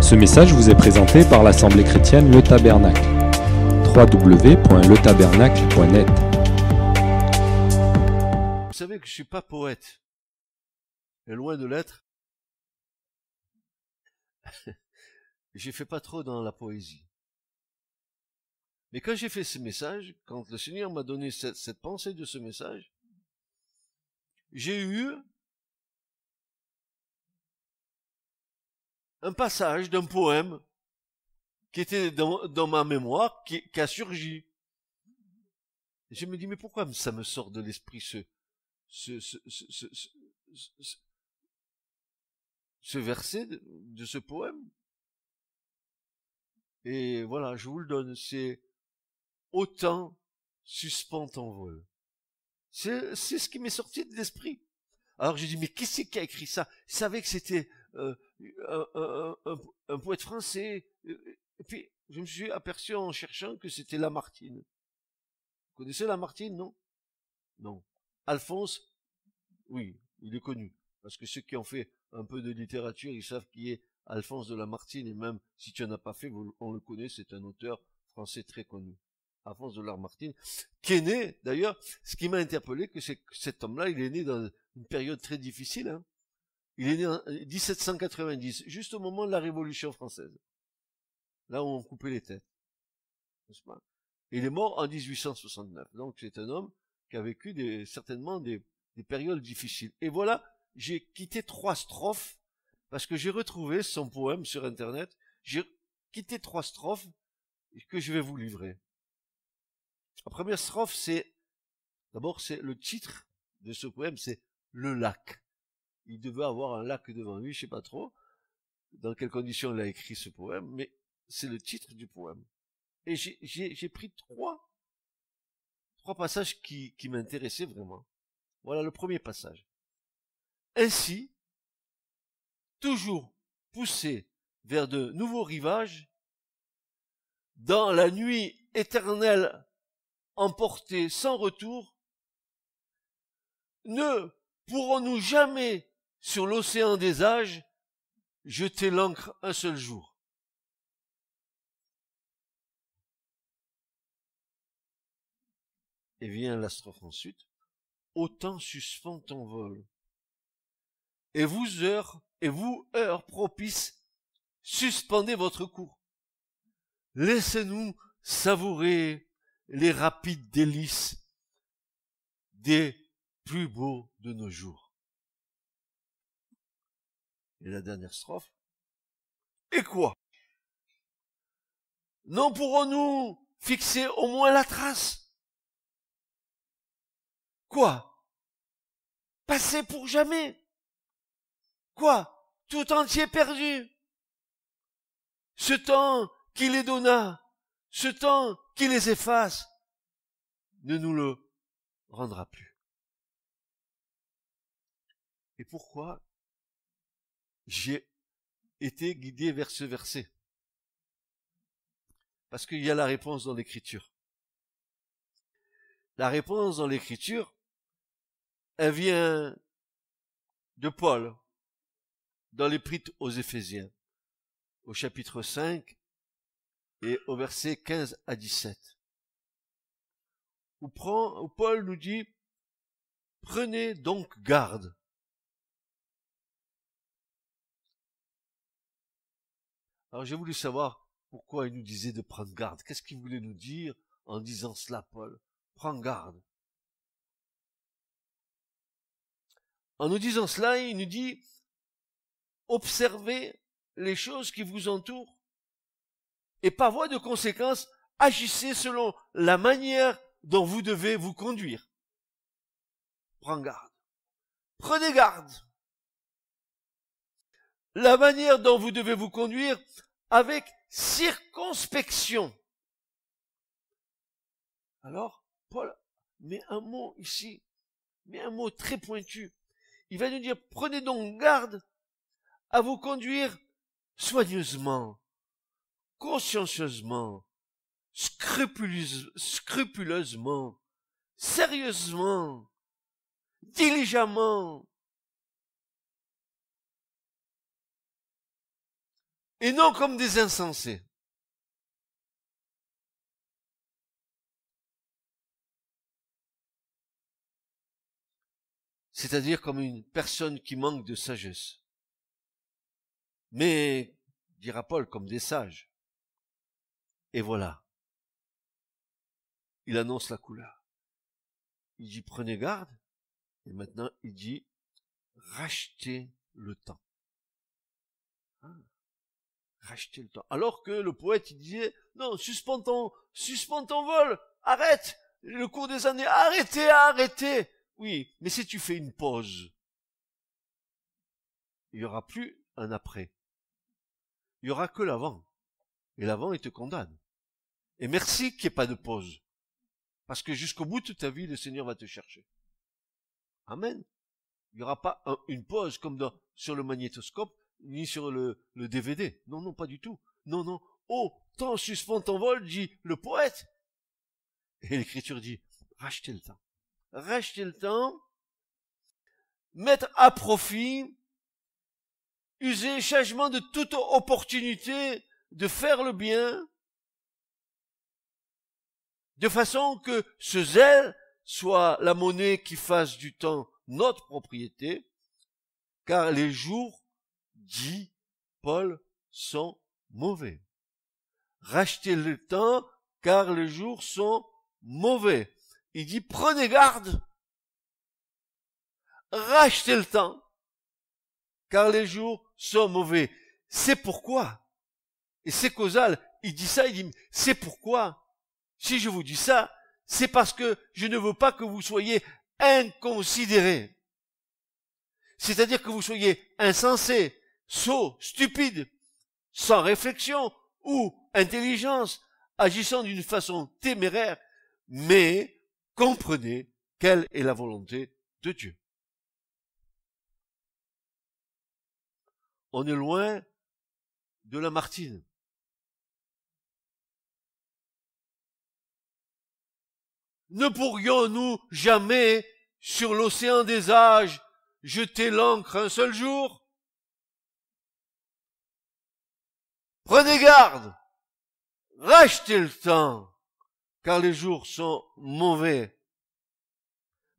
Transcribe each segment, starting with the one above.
Ce message vous est présenté par l'Assemblée chrétienne Le Tabernacle. www.letabernacle.net. Vous savez que je suis pas poète. Et loin de l'être. J'ai fait pas trop dans la poésie. Mais quand j'ai fait ce message, quand le Seigneur m'a donné cette pensée de ce message, j'ai eu un passage d'un poème qui était dans ma mémoire, qui a surgi. Et je me dis, mais pourquoi ça me sort de l'esprit ce verset de ce poème? Et voilà, je vous le donne, c'est « Autant suspend ton vol ». C'est ce qui m'est sorti de l'esprit. Alors j'ai dit, mais qui c'est qui a écrit ça? Je savais que c'était un poète français. Et puis, je me suis aperçu en cherchant que c'était Lamartine. Vous connaissez Lamartine, non? Non. Alphonse, oui, il est connu. Parce que ceux qui ont fait un peu de littérature, ils savent qui est Alphonse de Lamartine. Et même si tu n'en as pas fait, on le connaît, c'est un auteur français très connu. Alphonse de Lamartine, qui est né, d'ailleurs, ce qui m'a interpellé, que c'est que cet homme-là, il est né dans une période très difficile, hein. Il est né en 1790, juste au moment de la Révolution française. Là où on coupait les têtes. N'est-ce pas? Il est mort en 1869. Donc c'est un homme qui a vécu certainement des périodes difficiles. Et voilà, j'ai quitté 3 strophes, parce que j'ai retrouvé son poème sur Internet. J'ai quitté 3 strophes que je vais vous livrer. La première strophe, d'abord, c'est le titre de ce poème, c'est Le lac. Il devait avoir un lac devant lui, je sais pas trop dans quelles conditions il a écrit ce poème, mais c'est le titre du poème. Et j'ai pris trois passages qui m'intéressaient vraiment. Voilà le premier passage. Ainsi, toujours poussé vers de nouveaux rivages, dans la nuit éternelle emportée sans retour, ne pourrons-nous jamais sur l'océan des âges jeter l'ancre un seul jour. Et vient la strophe ensuite. Autant suspend ton vol. Et vous, heures propices, suspendez votre cours. Laissez-nous savourer les rapides délices des plus beaux de nos jours. Et la dernière strophe. Et quoi? Non pourrons-nous fixer au moins la trace? Quoi? Passer pour jamais? Quoi? Tout entier perdu? Ce temps qui les donna, ce temps qui les efface, ne nous le rendra plus. Et pourquoi j'ai été guidé vers ce verset? Parce qu'il y a la réponse dans l'Écriture. La réponse dans l'Écriture, elle vient de Paul, dans l'Épître aux Éphésiens, au chapitre 5 et au verset 15 à 17. Où Paul nous dit, prenez donc garde. Alors j'ai voulu savoir pourquoi il nous disait de prendre garde. Qu'est-ce qu'il voulait nous dire en disant cela, Paul? Prends garde. En nous disant cela, il nous dit, observez les choses qui vous entourent et par voie de conséquence, agissez selon la manière dont vous devez vous conduire. Prends garde. Prenez garde. La manière dont vous devez vous conduire avec circonspection. Alors, Paul met un mot ici, met un mot très pointu. Il va nous dire, prenez donc garde à vous conduire soigneusement, consciencieusement, scrupuleusement, sérieusement, diligemment. et non comme des insensés. C'est-à-dire comme une personne qui manque de sagesse. Mais, dira Paul, comme des sages. Et voilà. Il annonce la couleur. Il dit prenez garde. Et maintenant, il dit rachetez le temps. Hein, rachetez le temps. Alors que le poète, il disait non, suspends ton vol. Arrête. Le cours des années, arrêtez. Oui, mais si tu fais une pause, il n'y aura plus un après. Il n'y aura que l'avant. Et l'avant, il te condamne. Et merci qu'il n'y ait pas de pause. Parce que jusqu'au bout de ta vie, le Seigneur va te chercher. Amen. Il n'y aura pas une pause comme sur le magnétoscope, ni sur le DVD. Non, pas du tout. Non. Oh, temps suspend ton vol, dit le poète. Et l'Écriture dit, rachetez le temps. Rachetez le temps, mettre à profit, user changement de toute opportunité de faire le bien, de façon que ce zèle soit la monnaie qui fasse du temps notre propriété, car les jours, dit Paul, sont mauvais. Rachetez le temps, car les jours sont mauvais. Il dit, prenez garde, rachetez le temps, car les jours sont mauvais. C'est pourquoi, et c'est causal, il dit ça, il dit, c'est pourquoi, si je vous dis ça, c'est parce que je ne veux pas que vous soyez inconsidérés. C'est-à-dire que vous soyez insensés, sots, stupides, sans réflexion ou intelligence, agissant d'une façon téméraire, mais comprenez quelle est la volonté de Dieu. On est loin de Lamartine. Ne pourrions-nous jamais, sur l'océan des âges, jeter l'ancre un seul jour? Prenez garde, rachetez le temps, car les jours sont mauvais.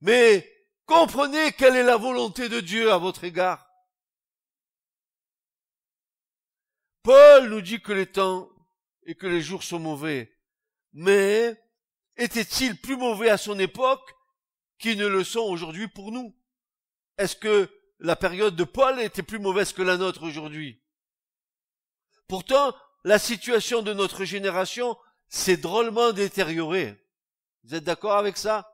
Mais comprenez quelle est la volonté de Dieu à votre égard. Paul nous dit que les temps et que les jours sont mauvais. Mais étaient-ils plus mauvais à son époque qu'ils ne le sont aujourd'hui pour nous? Est-ce que la période de Paul était plus mauvaise que la nôtre aujourd'hui? Pourtant, la situation de notre génération s'est drôlement détériorée. Vous êtes d'accord avec ça?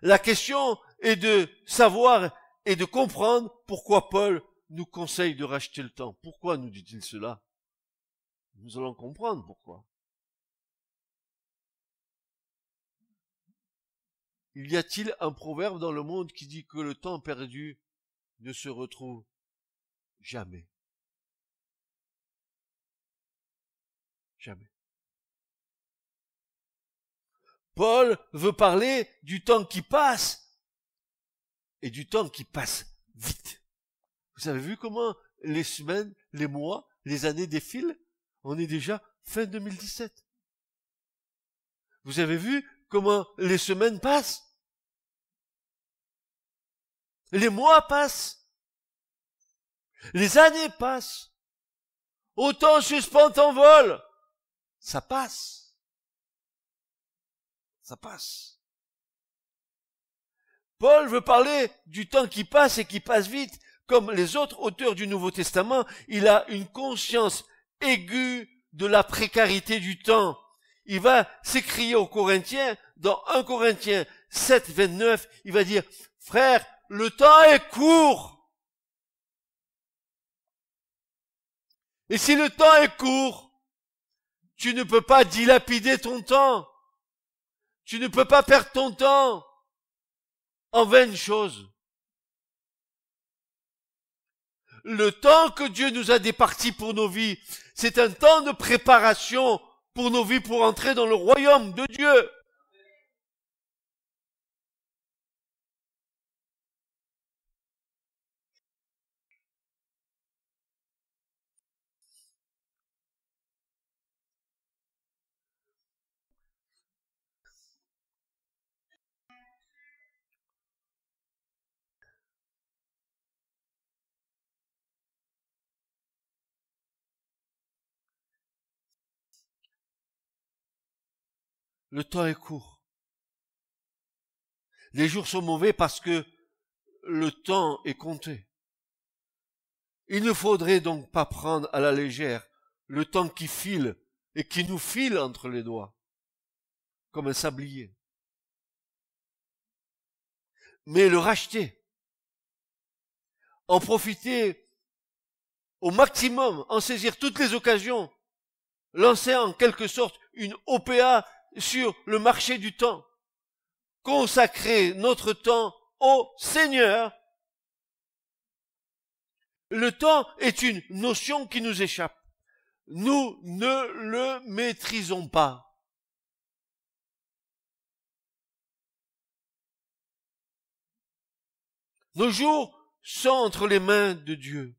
La question est de savoir et de comprendre pourquoi Paul nous conseille de racheter le temps. Pourquoi nous dit-il cela? Nous allons comprendre pourquoi. Y a-t-il un proverbe dans le monde qui dit que le temps perdu ne se retrouve jamais? Jamais. Paul veut parler du temps qui passe et du temps qui passe vite. Vous avez vu comment les semaines, les mois, les années défilent? On est déjà fin 2017. Vous avez vu comment les semaines passent? Les mois passent. Les années passent. Autant suspend ton vol. Ça passe. Ça passe. Paul veut parler du temps qui passe et qui passe vite. Comme les autres auteurs du Nouveau Testament, il a une conscience aiguë de la précarité du temps. Il va s'écrier aux Corinthiens, dans 1 Corinthiens 7, 29, il va dire, frère, le temps est court. Et si le temps est court, tu ne peux pas dilapider ton temps. Tu ne peux pas perdre ton temps en vaines choses. Le temps que Dieu nous a départi pour nos vies, c'est un temps de préparation pour nos vies, pour entrer dans le royaume de Dieu. le temps est court. Les jours sont mauvais parce que le temps est compté. Il ne faudrait donc pas prendre à la légère le temps qui file et qui nous file entre les doigts, comme un sablier. Mais le racheter, en profiter au maximum, en saisir toutes les occasions, lancer en quelque sorte une OPA sur le marché du temps, consacrer notre temps au Seigneur. Le temps est une notion qui nous échappe. Nous ne le maîtrisons pas. Nos jours sont entre les mains de Dieu.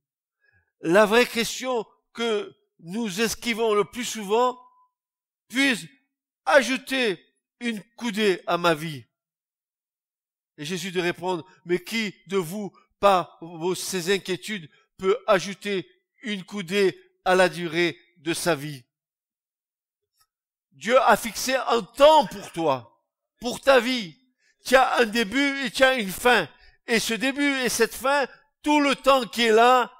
La vraie question que nous esquivons le plus souvent, puis-je ajouter une coudée à ma vie? Et Jésus de répondre, mais qui de vous, par ces inquiétudes, peut ajouter une coudée à la durée de sa vie? Dieu a fixé un temps pour toi, pour ta vie. Tu as un début et tu as une fin. Et ce début et cette fin, tout le temps qui est là,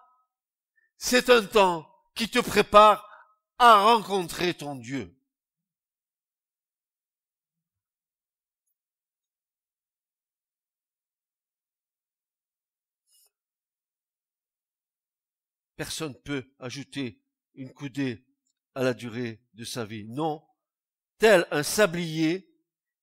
c'est un temps qui te prépare à rencontrer ton Dieu. Personne ne peut ajouter une coudée à la durée de sa vie. Non, tel un sablier,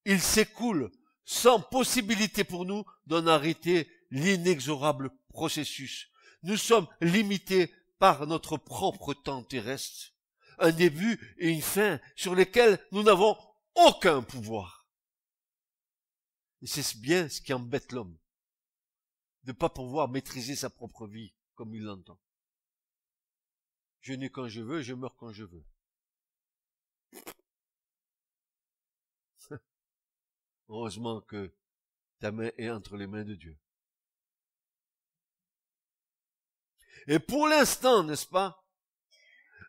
il s'écoule sans possibilité pour nous d'en arrêter l'inexorable processus. Nous sommes limités par notre propre temps terrestre, un début et une fin sur lesquels nous n'avons aucun pouvoir. Et c'est bien ce qui embête l'homme, de ne pas pouvoir maîtriser sa propre vie comme il l'entend. Je nais quand je veux, je meurs quand je veux. Heureusement que ta main est entre les mains de Dieu. Et pour l'instant, n'est-ce pas,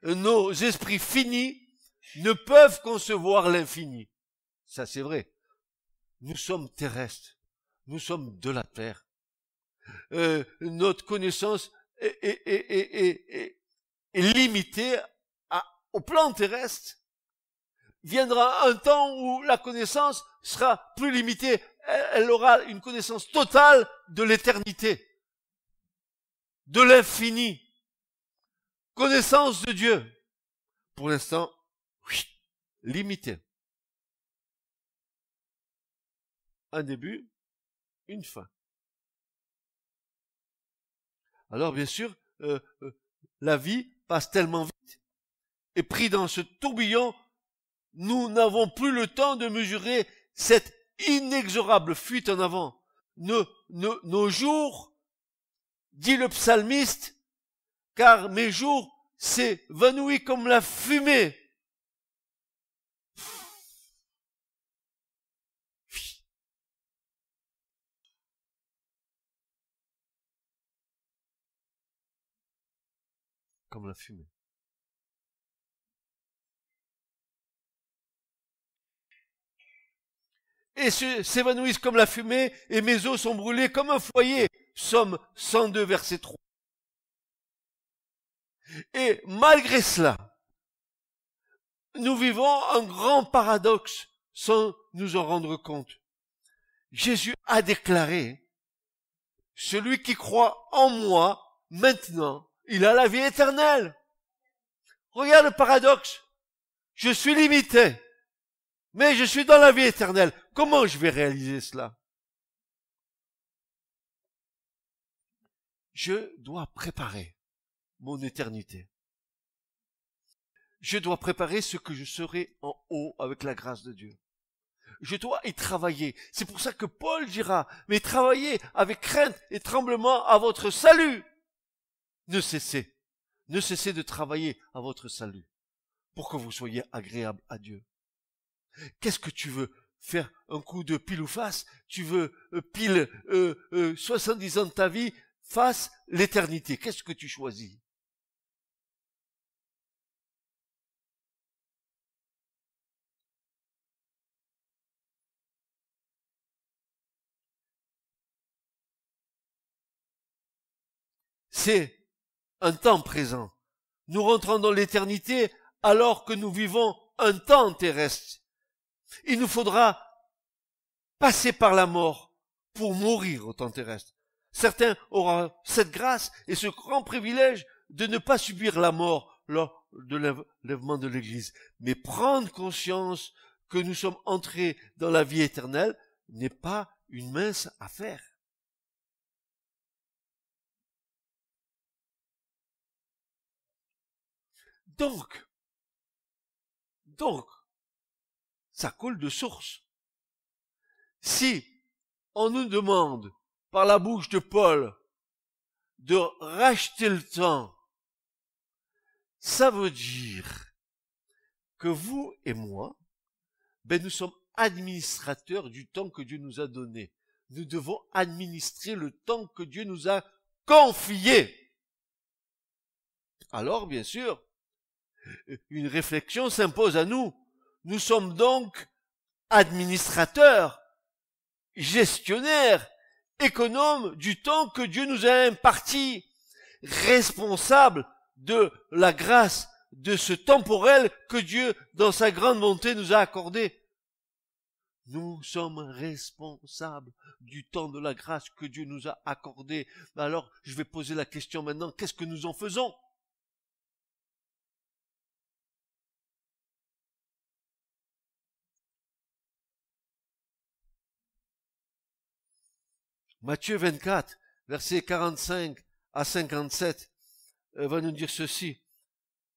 nos esprits finis ne peuvent concevoir l'infini. Ça, c'est vrai. Nous sommes terrestres. Nous sommes de la terre. Notre connaissance est limitée au plan terrestre. Viendra un temps où la connaissance sera plus limitée. Elle aura une connaissance totale de l'éternité, de l'infini, connaissance de Dieu. Pour l'instant, oui, limitée. Un début, une fin. Alors bien sûr, la vie passe tellement vite. Et pris dans ce tourbillon, nous n'avons plus le temps de mesurer cette inexorable fuite en avant. Nos jours, dit le psalmiste, car mes jours s'évanouissent comme la fumée. Comme la fumée. Et s'évanouissent comme la fumée, et mes os sont brûlés comme un foyer. Psaume 102, verset 3. Et malgré cela, nous vivons un grand paradoxe sans nous en rendre compte. Jésus a déclaré, celui qui croit en moi, maintenant, il a la vie éternelle. Regarde le paradoxe. Je suis limité, mais je suis dans la vie éternelle. Comment je vais réaliser cela? Je dois préparer mon éternité. Je dois préparer ce que je serai en haut avec la grâce de Dieu. Je dois y travailler. C'est pour ça que Paul dira, mais travaillez avec crainte et tremblement à votre salut. Ne cessez de travailler à votre salut pour que vous soyez agréable à Dieu. Qu'est-ce que tu veux? Faire un coup de pile ou face? Tu veux pile 70 ans de ta vie, face l'éternité. Qu'est-ce que tu choisis? c'est un temps présent. Nous rentrons dans l'éternité alors que nous vivons un temps terrestre. Il nous faudra passer par la mort pour mourir au temps terrestre. Certains auront cette grâce et ce grand privilège de ne pas subir la mort lors de l'enlèvement de l'Église. Mais prendre conscience que nous sommes entrés dans la vie éternelle n'est pas une mince affaire. Donc, ça coule de source. Si on nous demande par la bouche de Paul de racheter le temps, ça veut dire que vous et moi, nous sommes administrateurs du temps que Dieu nous a donné. Nous devons administrer le temps que Dieu nous a confié. Alors, bien sûr, une réflexion s'impose à nous. Nous sommes donc administrateurs, gestionnaires, économes du temps que Dieu nous a imparti, responsables de la grâce de ce temporel que Dieu, dans sa grande bonté, nous a accordé. Nous sommes responsables du temps de la grâce que Dieu nous a accordé. Alors, je vais poser la question maintenant, qu'est-ce que nous en faisons? Matthieu 24, versets 45 à 57, va nous dire ceci.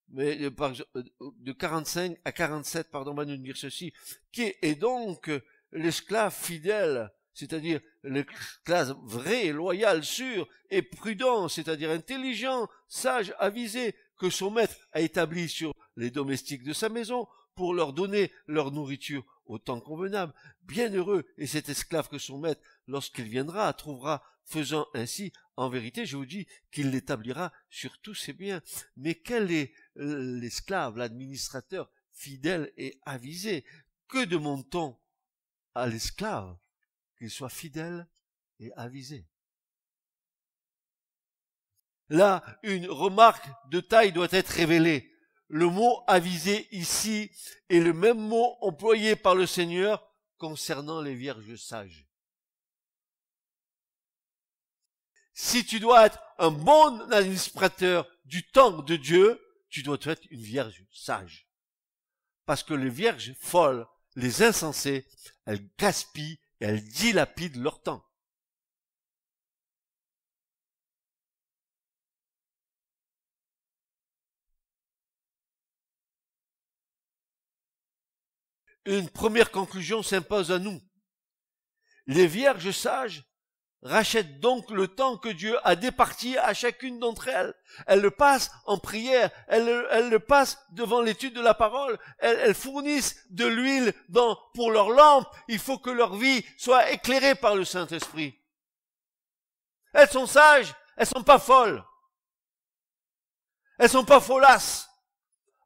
Mais de 45 à 47, va nous dire ceci. Qui est donc l'esclave fidèle, c'est-à-dire l'esclave vrai, loyal, sûr et prudent, c'est-à-dire intelligent, sage, avisé, que son maître a établi sur les domestiques de sa maison pour leur donner leur nourriture au temps convenable. Bienheureux est cet esclave que son maître, lorsqu'il viendra, trouvera faisant ainsi. En vérité, je vous dis qu'il l'établira sur tous ses biens. Mais quel est l'esclave, l'administrateur fidèle et avisé? Que demande-t-on à l'esclave? Qu'il soit fidèle et avisé. Là, une remarque de taille doit être révélée. Le mot avisé ici est le même mot employé par le Seigneur concernant les vierges sages. Si tu dois être un bon administrateur du temps de Dieu, tu dois être une vierge sage. Parce que les vierges folles, les insensées, elles gaspillent et elles dilapident leur temps. Une première conclusion s'impose à nous. Les vierges sages rachètent donc le temps que Dieu a départi à chacune d'entre elles. Elles le passent en prière, elles le passent devant l'étude de la parole, elles fournissent de l'huile pour leurs lampes. Il faut que leur vie soit éclairée par le Saint-Esprit. Elles sont sages, elles sont pas folles. Elles sont pas folasses.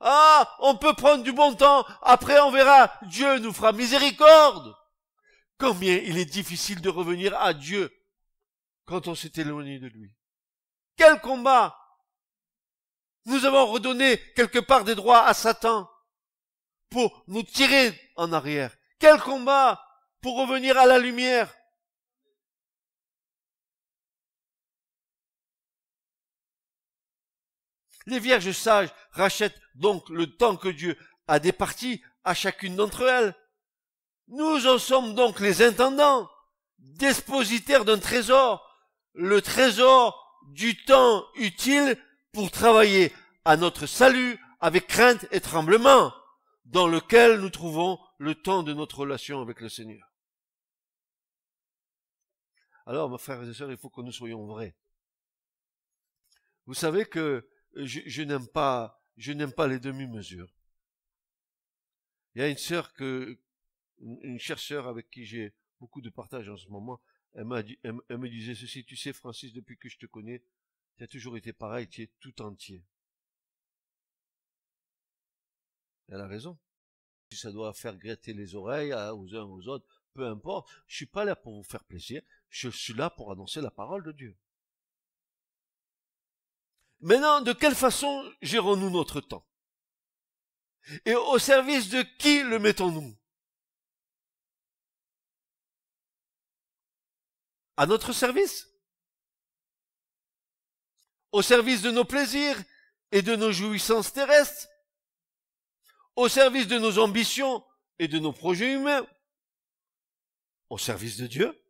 Ah, on peut prendre du bon temps, après on verra, Dieu nous fera miséricorde. Combien il est difficile de revenir à Dieu quand on s'est éloigné de lui. Quel combat! Nous avons redonné quelque part des droits à Satan pour nous tirer en arrière. Quel combat pour revenir à la lumière! Les vierges sages rachètent donc le temps que Dieu a départi à chacune d'entre elles. Nous en sommes donc les intendants, dépositaires d'un trésor, le trésor du temps utile pour travailler à notre salut avec crainte et tremblement, dans lequel nous trouvons le temps de notre relation avec le Seigneur. Alors, mes frères et sœurs, il faut que nous soyons vrais. Vous savez que je n'aime pas les demi-mesures. Il y a une sœur une chère sœur avec qui j'ai beaucoup de partage en ce moment, elle me disait ceci: tu sais, Francis, depuis que je te connais, tu as toujours été pareil, tu es tout entier. Elle a raison. Si ça doit faire gratter les oreilles aux uns aux autres, peu importe, je suis pas là pour vous faire plaisir, je suis là pour annoncer la parole de Dieu. Maintenant, de quelle façon gérons-nous notre temps? Et au service de qui le mettons-nous? À notre service? Au service de nos plaisirs et de nos jouissances terrestres? Au service de nos ambitions et de nos projets humains? Au service de Dieu?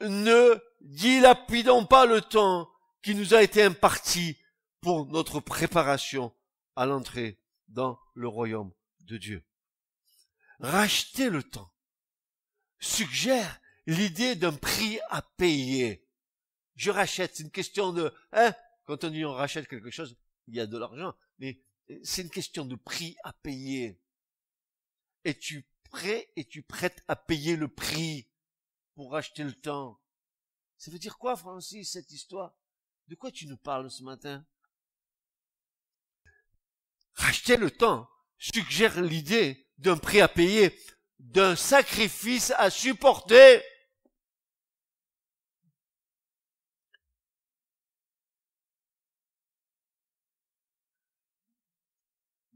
Ne dilapidons pas le temps qui nous a été imparti pour notre préparation à l'entrée dans le royaume de Dieu. Racheter le temps suggère l'idée d'un prix à payer. Je rachète, c'est une question de... quand on dit on rachète quelque chose, il y a de l'argent, mais c'est une question de prix à payer. Es-tu prêt, es-tu prête à payer le prix pour racheter le temps? Ça veut dire quoi, Francis, cette histoire? De quoi tu nous parles ce matin? Racheter le temps suggère l'idée d'un prix à payer, d'un sacrifice à supporter.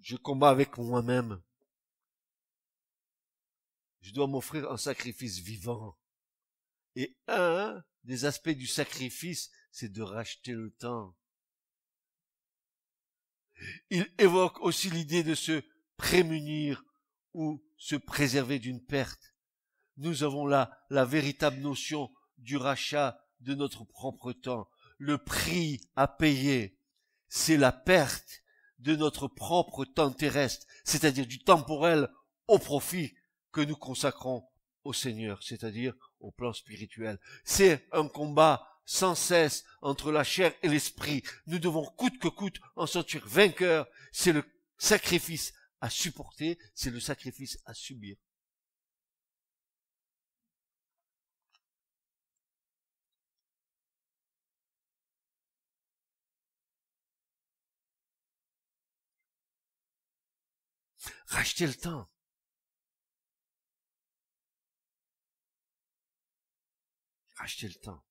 Je combats avec moi-même. Je dois m'offrir un sacrifice vivant. Et un des aspects du sacrifice, c'est de racheter le temps. Il évoque aussi l'idée de se prémunir ou se préserver d'une perte. Nous avons là la véritable notion du rachat de notre propre temps. Le prix à payer, c'est la perte de notre propre temps terrestre, c'est-à-dire du temporel au profit que nous consacrons au Seigneur, c'est-à-dire au plan spirituel. C'est un combat sans cesse entre la chair et l'esprit. Nous devons coûte que coûte en sortir vainqueurs. C'est le sacrifice à supporter, c'est le sacrifice à subir. Racheter le temps. Racheter le temps.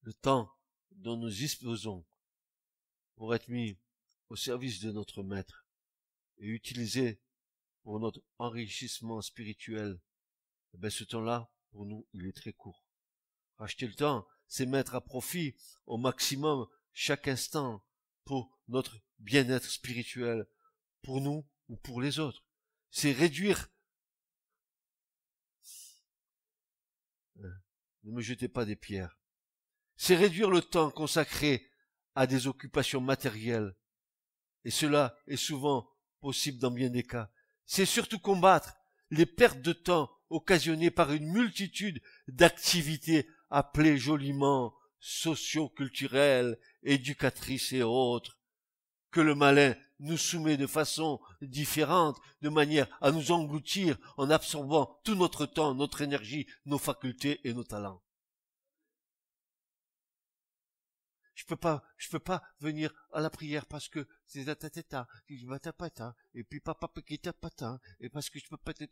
Le temps dont nous disposons pour être mis au service de notre Maître et utilisé pour notre enrichissement spirituel, ce temps-là, pour nous, il est très court. Racheter le temps, c'est mettre à profit au maximum chaque instant pour notre bien-être spirituel, pour nous ou pour les autres. C'est réduire. Ne me jetez pas des pierres. C'est réduire le temps consacré à des occupations matérielles. Et cela est souvent possible dans bien des cas. C'est surtout combattre les pertes de temps occasionnées par une multitude d'activités appelées joliment socio-culturelles, éducatrices et autres, que le malin nous soumet de façon différente, de manière à nous engloutir en absorbant tout notre temps, notre énergie, nos facultés et nos talents. Je peux pas venir à la prière parce que c'est ta et puis papa patin et parce que je peux pas et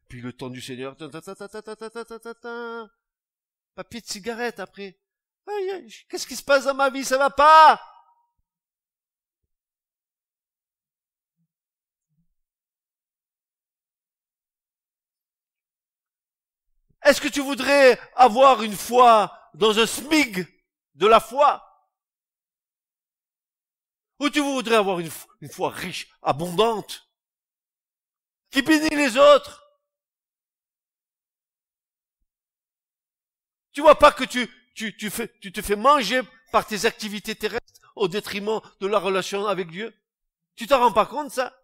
puis le temps du Seigneur papier de cigarette après. Qu'est-ce qui se passe dans ma vie? Ça va pas. Est-ce que tu voudrais avoir une foi dans un SMIG de la foi? Ou tu voudrais avoir une foi riche, abondante, qui bénit les autres? Tu vois pas que tu te fais manger par tes activités terrestres au détriment de la relation avec Dieu? Tu t'en rends pas compte, ça?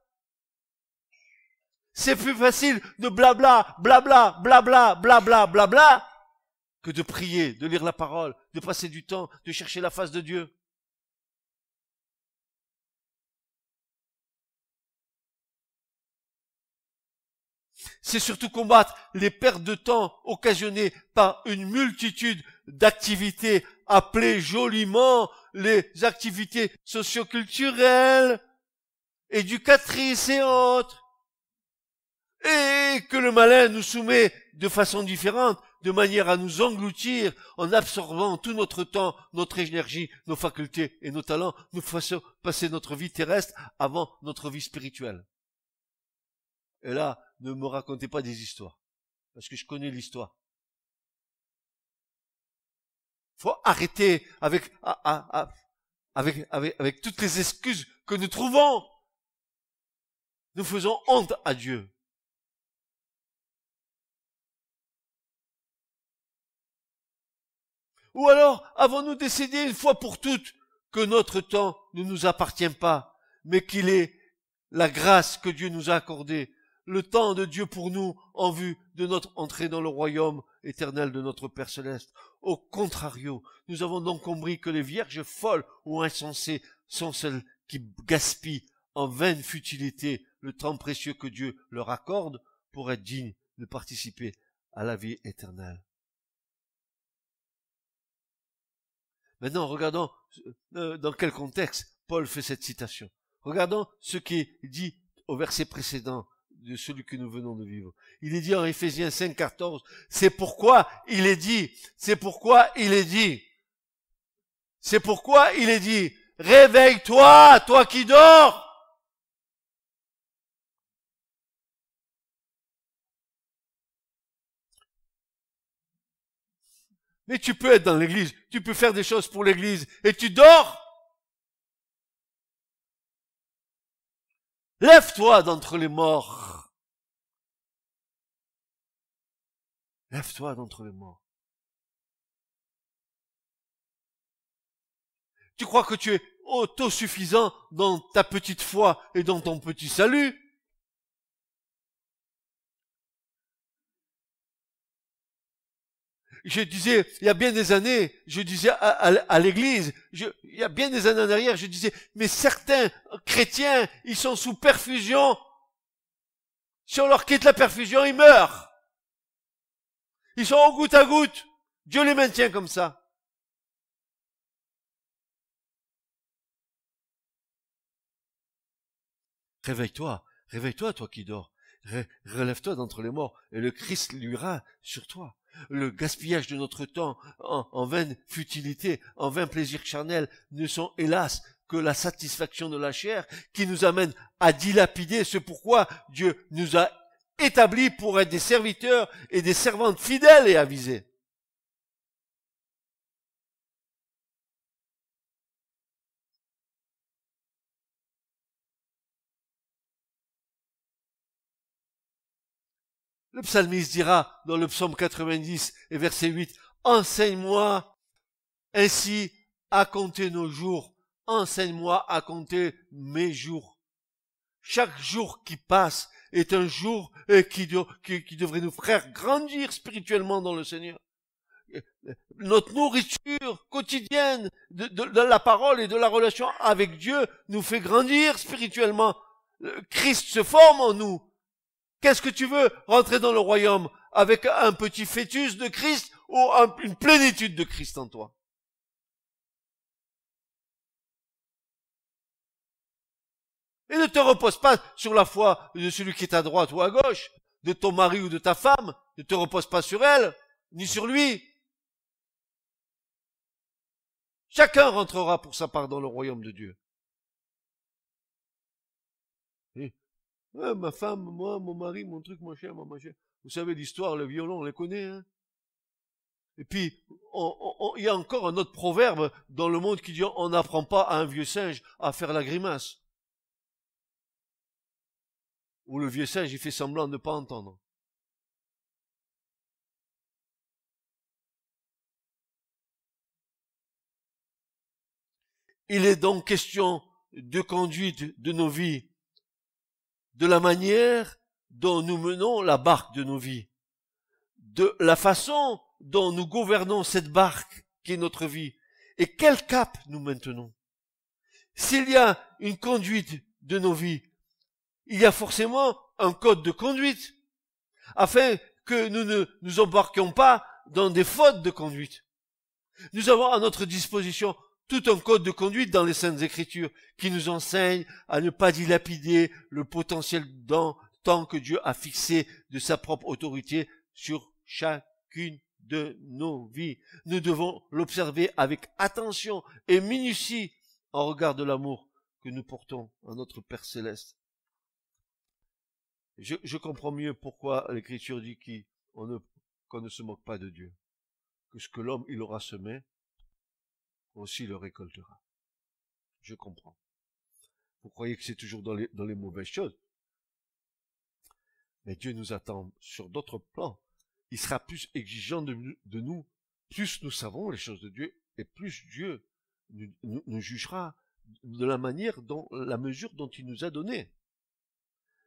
C'est plus facile de blabla que de prier, de lire la parole, de passer du temps, de chercher la face de Dieu. C'est surtout combattre les pertes de temps occasionnées par une multitude d'activités appelées joliment les activités socioculturelles, éducatrices et autres. et que le malin nous soumet de façon différente, de manière à nous engloutir en absorbant tout notre temps, notre énergie, nos facultés et nos talents, nous faisons passer notre vie terrestre avant notre vie spirituelle. Et là, ne me racontez pas des histoires, parce que je connais l'histoire. Faut arrêter avec toutes les excuses que nous trouvons. Nous faisons honte à Dieu. Ou alors, avons-nous décidé une fois pour toutes que notre temps ne nous appartient pas, mais qu'il est la grâce que Dieu nous a accordée, le temps de Dieu pour nous en vue de notre entrée dans le royaume éternel de notre Père Céleste. Au contrario, nous avons donc compris que les vierges folles ou insensées sont celles qui gaspillent en vaine futilité le temps précieux que Dieu leur accorde pour être dignes de participer à la vie éternelle. Maintenant, regardons dans quel contexte Paul fait cette citation. Regardons ce qui est dit au verset précédent de celui que nous venons de vivre. Il est dit en Éphésiens 5, 14, c'est pourquoi il est dit, réveille-toi, toi qui dors. Mais tu peux être dans l'église, tu peux faire des choses pour l'église, et tu dors. Lève-toi d'entre les morts. Lève-toi d'entre les morts. Tu crois que tu es autosuffisant dans ta petite foi et dans ton petit salut? Je disais, il y a bien des années, je disais à l'église, il y a bien des années en arrière, je disais, mais certains chrétiens, ils sont sous perfusion. Si on leur quitte la perfusion, ils meurent. Ils sont au goutte à goutte. Dieu les maintient comme ça. Réveille-toi, toi qui dors. Relève-toi d'entre les morts, et le Christ luira sur toi. Le gaspillage de notre temps en vaine futilité, en vain plaisir charnel, ne sont hélas que la satisfaction de la chair qui nous amène à dilapider ce pourquoi Dieu nous a établis pour être des serviteurs et des servantes fidèles et avisés. Le psalmiste dira dans le psaume 90 et verset 8, « Enseigne-moi ainsi à compter nos jours, enseigne-moi à compter mes jours. » Chaque jour qui passe est un jour qui devrait nous faire grandir spirituellement dans le Seigneur. Notre nourriture quotidienne de la parole et de la relation avec Dieu nous fait grandir spirituellement. Christ se forme en nous. Qu'est-ce que tu veux? Rentrer dans le royaume avec un petit fœtus de Christ ou une plénitude de Christ en toi? Et ne te repose pas sur la foi de celui qui est à droite ou à gauche, de ton mari ou de ta femme. Ne te repose pas sur elle, ni sur lui. Chacun rentrera pour sa part dans le royaume de Dieu. Ma femme, moi, mon mari, mon truc, mon chien, mon machin. Vous savez l'histoire, le violon, on les connaît, hein. Et puis, il y a encore un autre proverbe dans le monde qui dit on n'apprend pas à un vieux singe à faire la grimace. Ou le vieux singe, il fait semblant de ne pas entendre. Il est donc question de conduite de nos vies, de la manière dont nous menons la barque de nos vies, de la façon dont nous gouvernons cette barque qui est notre vie, et quel cap nous maintenons. S'il y a une conduite de nos vies, il y a forcément un code de conduite, afin que nous ne nous embarquions pas dans des fautes de conduite. Nous avons à notre disposition tout un code de conduite dans les Saintes Écritures qui nous enseigne à ne pas dilapider le potentiel tant que Dieu a fixé de sa propre autorité sur chacune de nos vies. Nous devons l'observer avec attention et minutie en regard de l'amour que nous portons à notre Père Céleste. Je comprends mieux pourquoi l'Écriture dit qu'on ne se moque pas de Dieu. Que ce que l'homme il aura semé, aussi le récoltera. Je comprends. Vous croyez que c'est toujours dans les mauvaises choses. Mais Dieu nous attend sur d'autres plans. Il sera plus exigeant de nous, plus nous savons les choses de Dieu, et plus Dieu nous jugera de la mesure dont il nous a donné.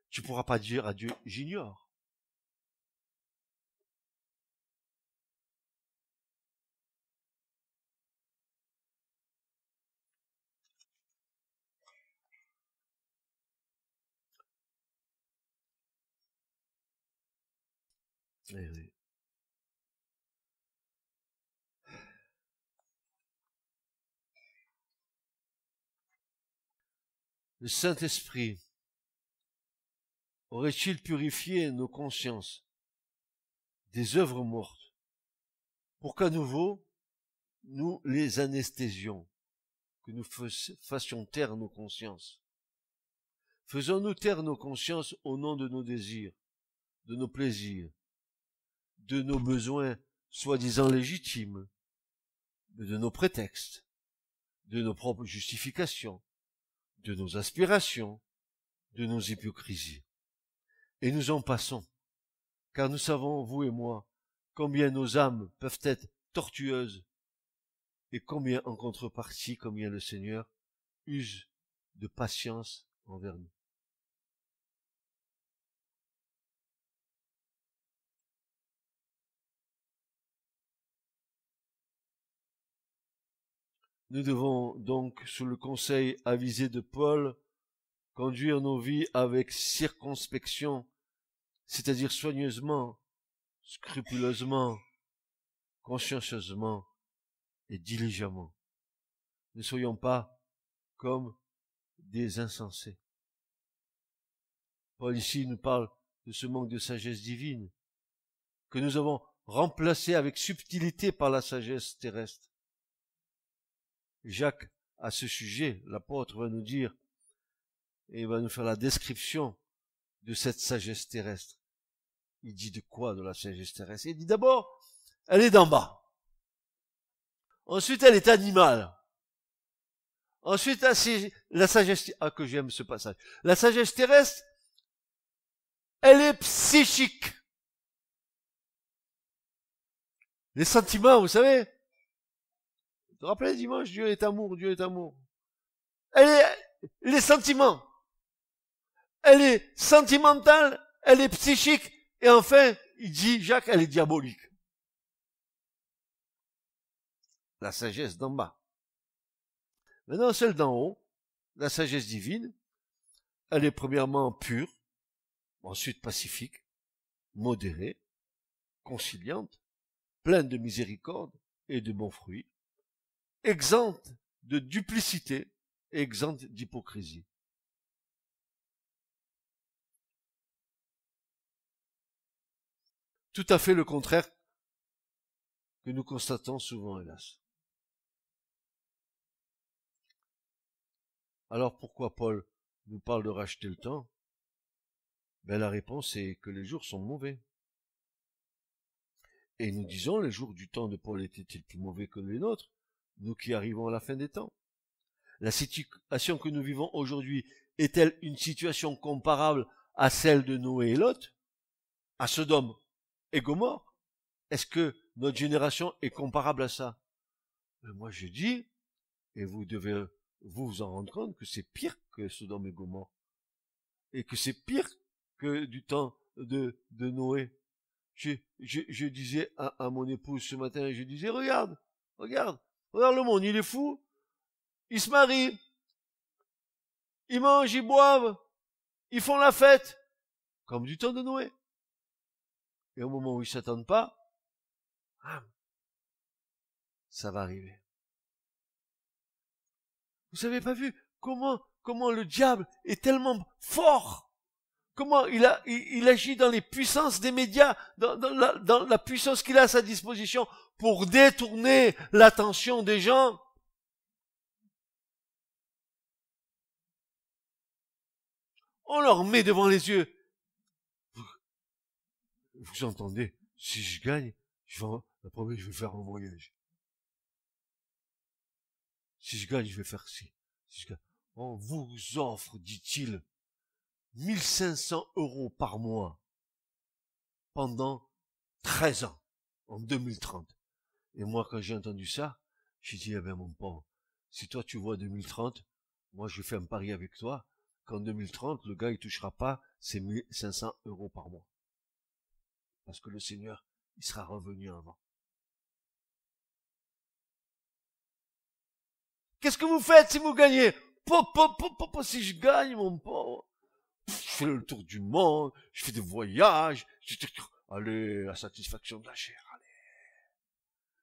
Tu pourras pas dire à Dieu, j'ignore. Eh oui. Le Saint-Esprit aurait-il purifié nos consciences des œuvres mortes pour qu'à nouveau nous les anesthésions, que nous fassions taire nos consciences? Faisons-nous taire nos consciences au nom de nos désirs, de nos plaisirs, de nos besoins soi-disant légitimes, de nos prétextes, de nos propres justifications, de nos aspirations, de nos hypocrisies? Et nous en passons, car nous savons, vous et moi, combien nos âmes peuvent être tortueuses, et combien en contrepartie, combien le Seigneur use de patience envers nous. Nous devons donc, sous le conseil avisé de Paul, conduire nos vies avec circonspection, c'est-à-dire soigneusement, scrupuleusement, consciencieusement et diligemment. Ne soyons pas comme des insensés. Paul ici nous parle de ce manque de sagesse divine, que nous avons remplacé avec subtilité par la sagesse terrestre. Jacques, à ce sujet, l'apôtre va nous dire, et il va nous faire la description de cette sagesse terrestre. Il dit de quoi de la sagesse terrestre? Il dit d'abord, elle est d'en bas. Ensuite, elle est animale. Ensuite, la sagesse, que j'aime ce passage. La sagesse terrestre, elle est psychique. Les sentiments, vous savez. Vous vous rappelez dimanche, Dieu est amour, Dieu est amour. Les sentiments. Elle est sentimentale, elle est psychique, et enfin, il dit, Jacques, elle est diabolique. La sagesse d'en bas. Maintenant, celle d'en haut, la sagesse divine, elle est premièrement pure, ensuite pacifique, modérée, conciliante, pleine de miséricorde et de bons fruits, exempte de duplicité et exempte d'hypocrisie. Tout à fait le contraire que nous constatons souvent, hélas. Alors pourquoi Paul nous parle de racheter le temps? La réponse est que les jours sont mauvais. Et nous disons, les jours du temps de Paul étaient-ils plus mauvais que les nôtres, nous qui arrivons à la fin des temps? La situation que nous vivons aujourd'hui est-elle une situation comparable à celle de Noé et Lot, à Sodome et Gomorrhe? Est-ce que notre génération est comparable à ça? Moi je dis, et vous devez vous en rendre compte, que c'est pire que Sodome et Gomorrhe, et que c'est pire que du temps de Noé. Je disais à mon épouse ce matin, je disais, regarde le monde, il est fou, ils se marient, ils mangent, ils boivent, ils font la fête, comme du temps de Noé. Et au moment où ils s'attendent pas, ça va arriver. Vous avez pas vu comment le diable est tellement fort comment il agit dans les puissances des médias, dans la puissance qu'il a à sa disposition pour détourner l'attention des gens. On leur met devant les yeux. Vous entendez, si je gagne, la première, je vais faire un voyage. Si je gagne, je vais faire ci. Si je gagne, on vous offre, dit-il, 1500 € par mois pendant 13 ans, en 2030. Et moi, quand j'ai entendu ça, j'ai dit, eh ben, mon pauvre, si toi tu vois 2030, moi je fais un pari avec toi, qu'en 2030, le gars il touchera pas ses 1500 € par mois. Parce que le Seigneur, il sera revenu avant. Qu'est-ce que vous faites si vous gagnez? Si je gagne, mon pauvre, je fais le tour du monde, je fais des voyages, allez, la satisfaction de la chair, allez.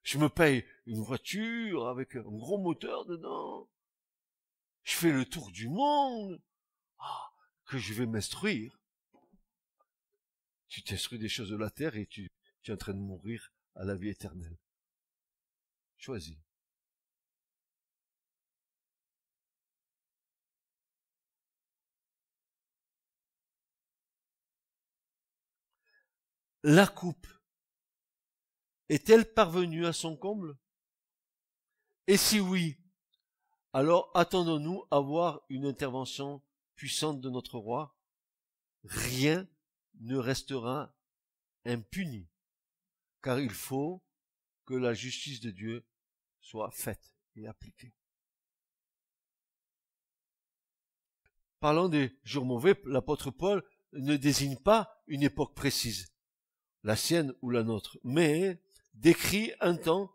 Je me paye une voiture avec un gros moteur dedans. Je fais le tour du monde. Ah, que je vais m'instruire. Tu t'instruis des choses de la terre et tu es en train de mourir à la vie éternelle. Choisis. La coupe est-elle parvenue à son comble? Et si oui, alors attendons-nous à voir une intervention puissante de notre roi? Rien ne restera impuni, car il faut que la justice de Dieu soit faite et appliquée. Parlant des jours mauvais, l'apôtre Paul ne désigne pas une époque précise, la sienne ou la nôtre, mais décrit un temps,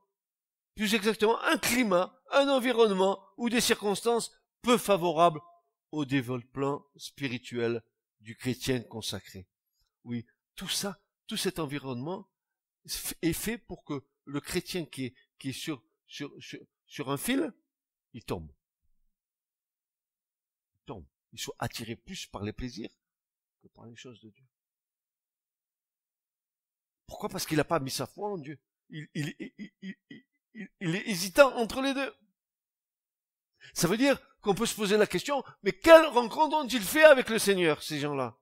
plus exactement un climat, un environnement ou des circonstances peu favorables au développement spirituel du chrétien consacré. Oui, tout ça, tout cet environnement est fait pour que le chrétien qui est sur un fil, il tombe. Il tombe. Il soit attiré plus par les plaisirs que par les choses de Dieu. Pourquoi? Parce qu'il n'a pas mis sa foi en Dieu. Il est hésitant entre les deux. Ça veut dire qu'on peut se poser la question, mais quelle rencontre ont-ils fait avec le Seigneur, ces gens-là?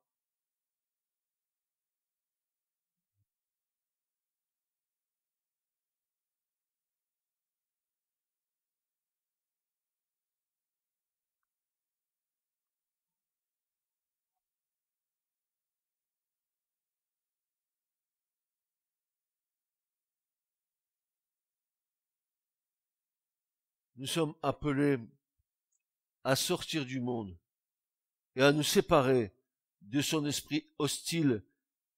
Nous sommes appelés à sortir du monde et à nous séparer de son esprit hostile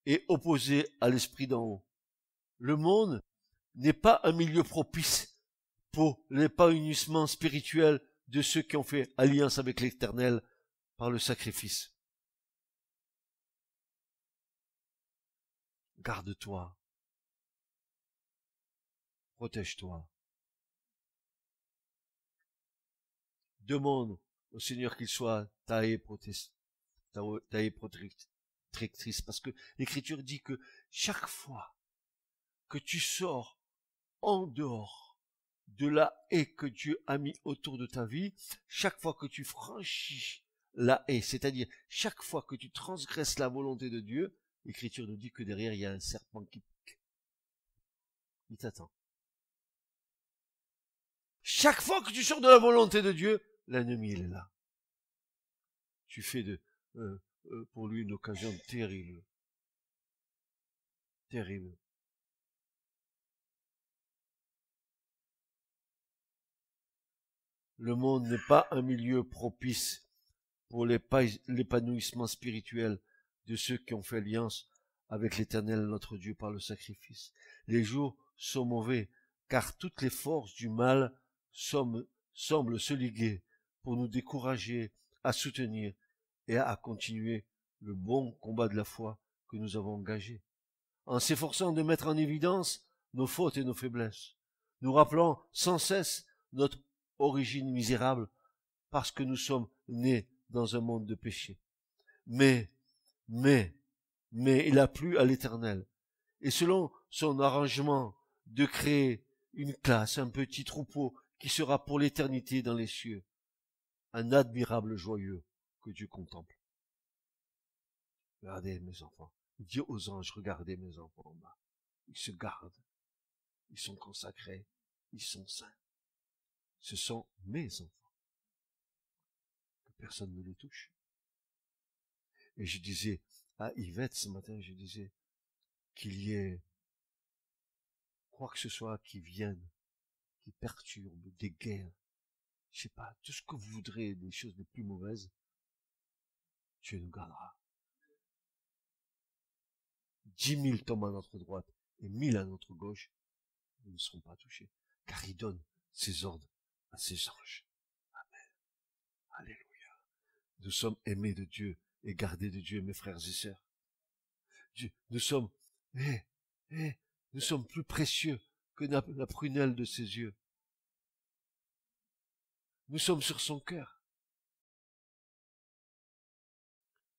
et opposé à l'esprit d'en haut. Le monde n'est pas un milieu propice pour l'épanouissement spirituel de ceux qui ont fait alliance avec l'Éternel par le sacrifice. Garde-toi. Protège-toi. Demande au Seigneur qu'il soit ta haie protectrice, parce que l'Écriture dit que chaque fois que tu sors en dehors de la haie que Dieu a mis autour de ta vie, chaque fois que tu franchis la haie, c'est-à-dire chaque fois que tu transgresses la volonté de Dieu, l'Écriture nous dit que derrière il y a un serpent qui pique. Il t'attend. Chaque fois que tu sors de la volonté de Dieu, l'ennemi il est là. Tu fais pour lui une occasion terrible. Terrible. Le monde n'est pas un milieu propice pour l'épanouissement spirituel de ceux qui ont fait alliance avec l'Éternel notre Dieu par le sacrifice. Les jours sont mauvais, car toutes les forces du mal semblent se liguer pour nous décourager à soutenir et à continuer le bon combat de la foi que nous avons engagé, en s'efforçant de mettre en évidence nos fautes et nos faiblesses, nous rappelant sans cesse notre origine misérable, parce que nous sommes nés dans un monde de péché. Mais mais il a plu à l'Éternel. Et selon son arrangement de créer une classe, un petit troupeau qui sera pour l'éternité dans les cieux, un admirable joyeux que Dieu contemple. Regardez mes enfants. Dis aux anges, regardez mes enfants en bas. Ils se gardent. Ils sont consacrés. Ils sont saints. Ce sont mes enfants. Que personne ne les touche. Et je disais à Yvette ce matin, je disais qu'il y ait quoi que ce soit qui vienne, qui perturbe, des guerres, je sais pas, tout ce que vous voudrez, des choses les plus mauvaises, Dieu nous gardera. 10 000 tombent à notre droite et 1000 à notre gauche, nous ne serons pas touchés, car il donne ses ordres à ses anges. Amen. Alléluia. Nous sommes aimés de Dieu et gardés de Dieu, mes frères et sœurs. Nous sommes, nous sommes plus précieux que la prunelle de ses yeux. Nous sommes sur son cœur.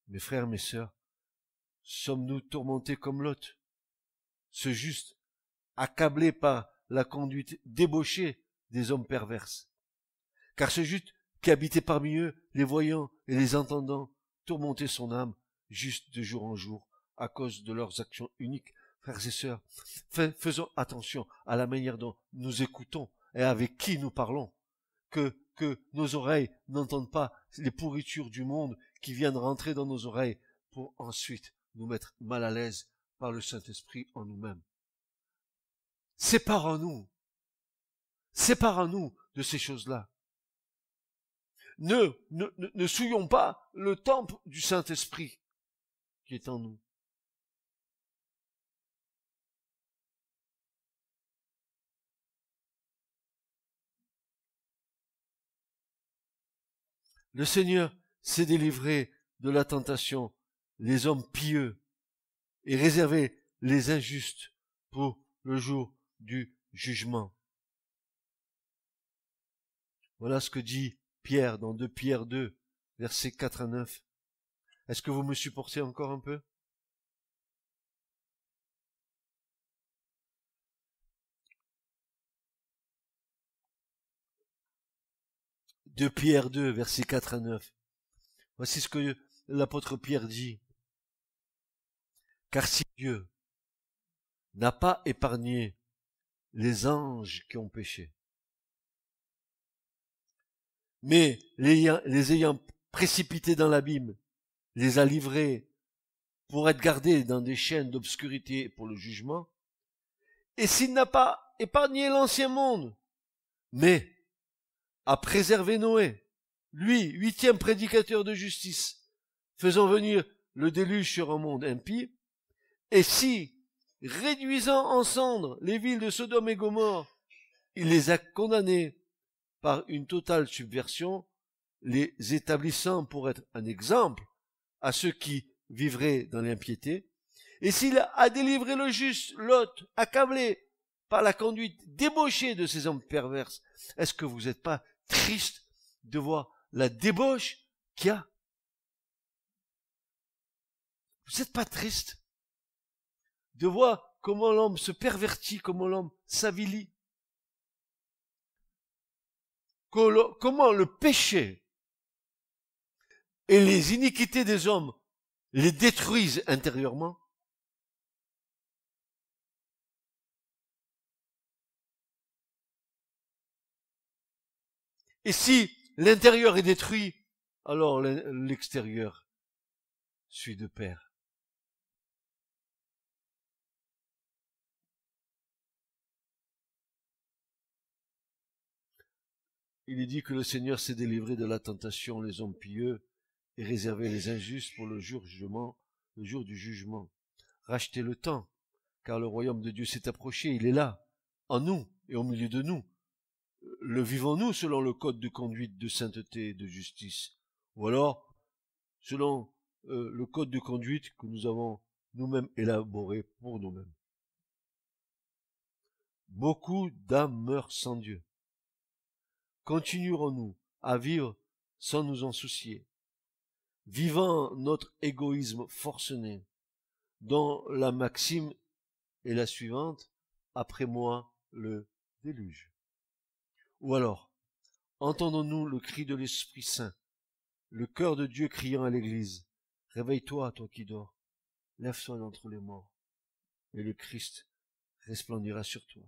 Mes frères, mes sœurs, sommes-nous tourmentés comme Lot, ce juste, accablé par la conduite débauchée des hommes perverses? Car ce juste qui habitait parmi eux, les voyant et les entendant, tourmentait son âme, juste de jour en jour, à cause de leurs actions uniques. Frères et sœurs, faisons attention à la manière dont nous écoutons et avec qui nous parlons, que nos oreilles n'entendent pas les pourritures du monde qui viennent rentrer dans nos oreilles pour ensuite nous mettre mal à l'aise par le Saint-Esprit en nous-mêmes. Séparons-nous de ces choses-là. Ne souillons pas le temple du Saint-Esprit qui est en nous. Le Seigneur s'est délivré de la tentation, les hommes pieux, et réservé les injustes pour le jour du jugement. Voilà ce que dit Pierre dans 2 Pierre 2, versets 4 à 9. Est-ce que vous me supportez encore un peu? De Pierre 2, versets 4 à 9. Voici ce que l'apôtre Pierre dit. Car si Dieu n'a pas épargné les anges qui ont péché, mais les ayant précipités dans l'abîme, les a livrés pour être gardés dans des chaînes d'obscurité pour le jugement, et s'il n'a pas épargné l'ancien monde, mais a préservé Noé, lui, 8e prédicateur de justice, faisant venir le déluge sur un monde impie, et si, réduisant en cendres les villes de Sodome et Gomorrhe, il les a condamnés par une totale subversion, les établissant pour être un exemple à ceux qui vivraient dans l'impiété, et s'il a délivré le juste, Lot, accablé par la conduite débauchée de ces hommes perverses, est-ce que vous n'êtes pas triste de voir la débauche qu'il y a? Vous n'êtes pas triste de voir comment l'homme se pervertit, comment l'homme s'avilit, comment le péché et les iniquités des hommes les détruisent intérieurement? Et si l'intérieur est détruit, alors l'extérieur suit de pair. Il est dit que le Seigneur s'est délivré de la tentation, les hommes pieux, et réservé les injustes pour le jour du jugement. Rachetez le temps, car le royaume de Dieu s'est approché, il est là, en nous et au milieu de nous. Le vivons-nous selon le code de conduite de sainteté et de justice, ou alors selon le code de conduite que nous avons nous-mêmes élaboré pour nous-mêmes? Beaucoup d'âmes meurent sans Dieu. Continuerons-nous à vivre sans nous en soucier? vivant notre égoïsme forcené, dont la maxime est la suivante, après moi le déluge. Ou alors, entendons-nous le cri de l'Esprit Saint, le cœur de Dieu criant à l'Église, réveille-toi, toi qui dors, lève-toi d'entre les morts, et le Christ resplendira sur toi.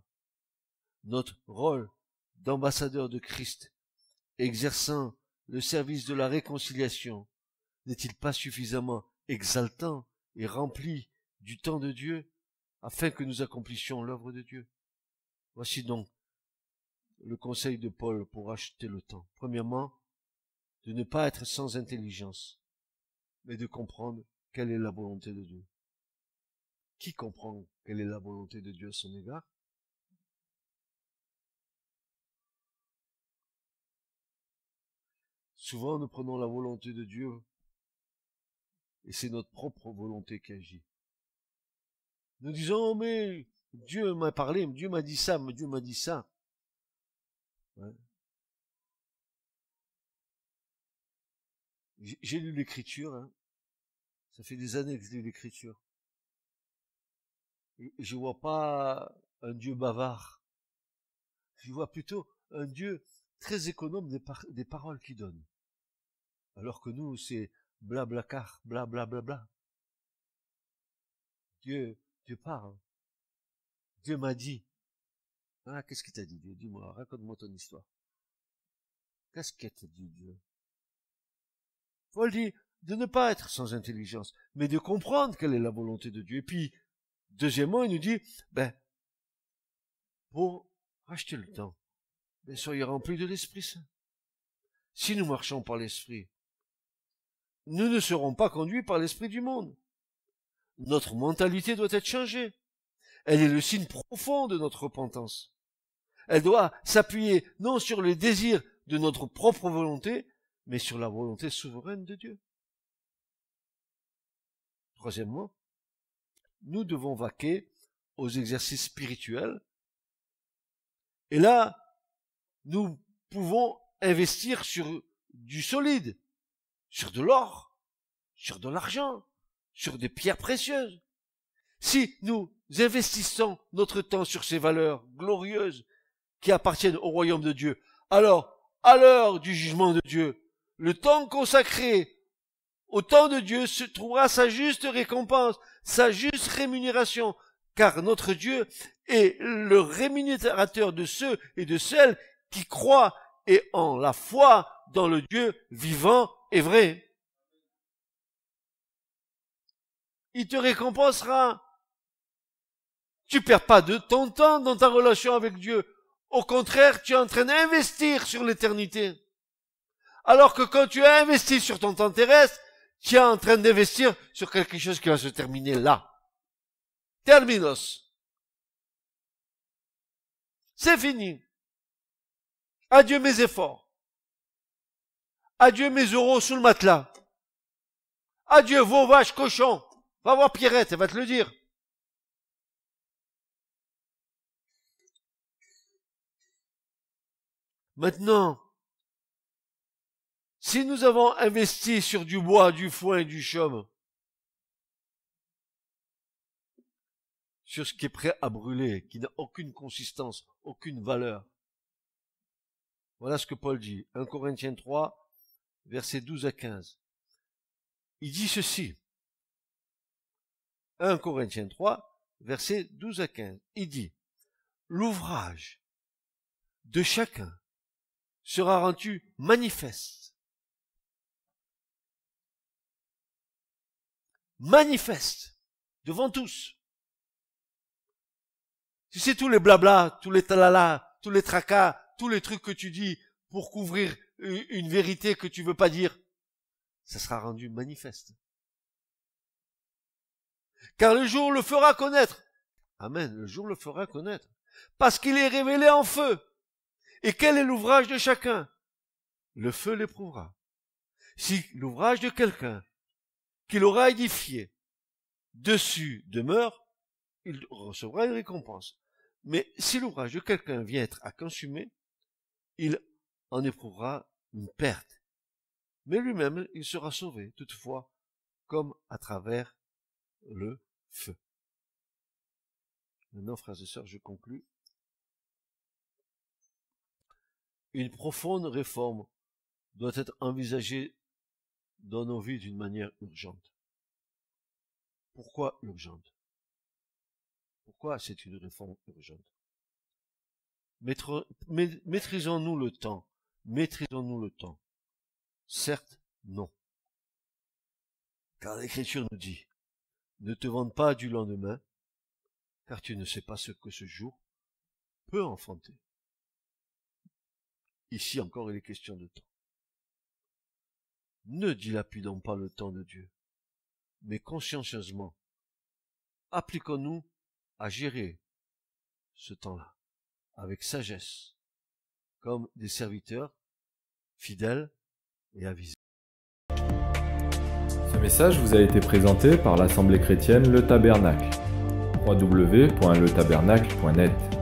Notre rôle d'ambassadeur de Christ, exerçant le service de la réconciliation, n'est-il pas suffisamment exaltant et rempli du temps de Dieu, afin que nous accomplissions l'œuvre de Dieu? Voici donc le conseil de Paul pour acheter le temps. Premièrement, de ne pas être sans intelligence, mais de comprendre quelle est la volonté de Dieu. Qui comprend quelle est la volonté de Dieu à son égard? Souvent, nous prenons la volonté de Dieu et c'est notre propre volonté qui agit. Nous disons, oh, mais Dieu m'a parlé, Dieu m'a dit ça, Dieu m'a dit ça. Ouais. J'ai lu l'Écriture, hein. Ça fait des années que je lis l'Écriture. Et je vois pas un Dieu bavard. Je vois plutôt un Dieu très économe des paroles qu'il donne. Alors que nous, c'est blablacar, blablabla. Dieu parle. Dieu m'a dit. Ah, qu'est-ce qu'il t'a dit, Dieu? Dis-moi, raconte-moi ton histoire. Qu'est-ce qu'il t'a dit, Dieu? Paul dit de ne pas être sans intelligence, mais de comprendre quelle est la volonté de Dieu. Et puis, deuxièmement, il nous dit, pour racheter le temps, soyez remplis de l'Esprit Saint. Si nous marchons par l'Esprit, nous ne serons pas conduits par l'esprit du monde. Notre mentalité doit être changée. Elle est le signe profond de notre repentance. Elle doit s'appuyer non sur les désirs de notre propre volonté, mais sur la volonté souveraine de Dieu. Troisièmement, nous devons vaquer aux exercices spirituels. Et là, nous pouvons investir sur du solide, sur de l'or, sur de l'argent, sur des pierres précieuses. Si nous investissons notre temps sur ces valeurs glorieuses qui appartiennent au royaume de Dieu, alors, à l'heure du jugement de Dieu, le temps consacré au temps de Dieu se trouvera sa juste récompense, sa juste rémunération, car notre Dieu est le rémunérateur de ceux et de celles qui croient et ont la foi dans le Dieu vivant et vrai. Il te récompensera. Tu perds pas de ton temps dans ta relation avec Dieu. Au contraire, tu es en train d'investir sur l'éternité. Alors que quand tu as investi sur ton temps terrestre, tu es en train d'investir sur quelque chose qui va se terminer là. Terminos. C'est fini. Adieu mes efforts. Adieu mes euros sous le matelas. Adieu vos vaches cochons. Va voir Pierrette, elle va te le dire. Maintenant, si nous avons investi sur du bois, du foin et du chaume, sur ce qui est prêt à brûler, qui n'a aucune consistance, aucune valeur, voilà ce que Paul dit, 1 Corinthiens 3, versets 12 à 15. Il dit ceci, 1 Corinthiens 3, versets 12 à 15. Il dit, l'ouvrage de chacun sera rendu manifeste. Manifeste devant tous. Tu sais, tous les blabla, tous les talala, tous les tracas, tous les trucs que tu dis pour couvrir une vérité que tu veux pas dire, ça sera rendu manifeste. Car le jour le fera connaître. Amen, le jour le fera connaître. Parce qu'il est révélé en feu. Et quel est l'ouvrage de chacun? Le feu l'éprouvera. Si l'ouvrage de quelqu'un qu'il aura édifié dessus demeure, il recevra une récompense. Mais si l'ouvrage de quelqu'un vient être à consumer, il en éprouvera une perte. mais lui-même, il sera sauvé, toutefois, comme à travers le feu. Maintenant, frères et sœurs, je conclus. Une profonde réforme doit être envisagée dans nos vies d'une manière urgente. Pourquoi urgente? Pourquoi c'est une réforme urgente? Maîtrisons-nous le temps? Maîtrisons-nous le temps? Certes, non. Car l'Écriture nous dit, ne te vante pas du lendemain, car tu ne sais pas ce que ce jour peut enfanter. Ici encore, il est question de temps. Ne dilapidons pas le temps de Dieu, mais consciencieusement, appliquons-nous à gérer ce temps-là, avec sagesse, comme des serviteurs fidèles et avisés. Ce message vous a été présenté par l'Assemblée chrétienne Le Tabernacle. www.letabernacle.net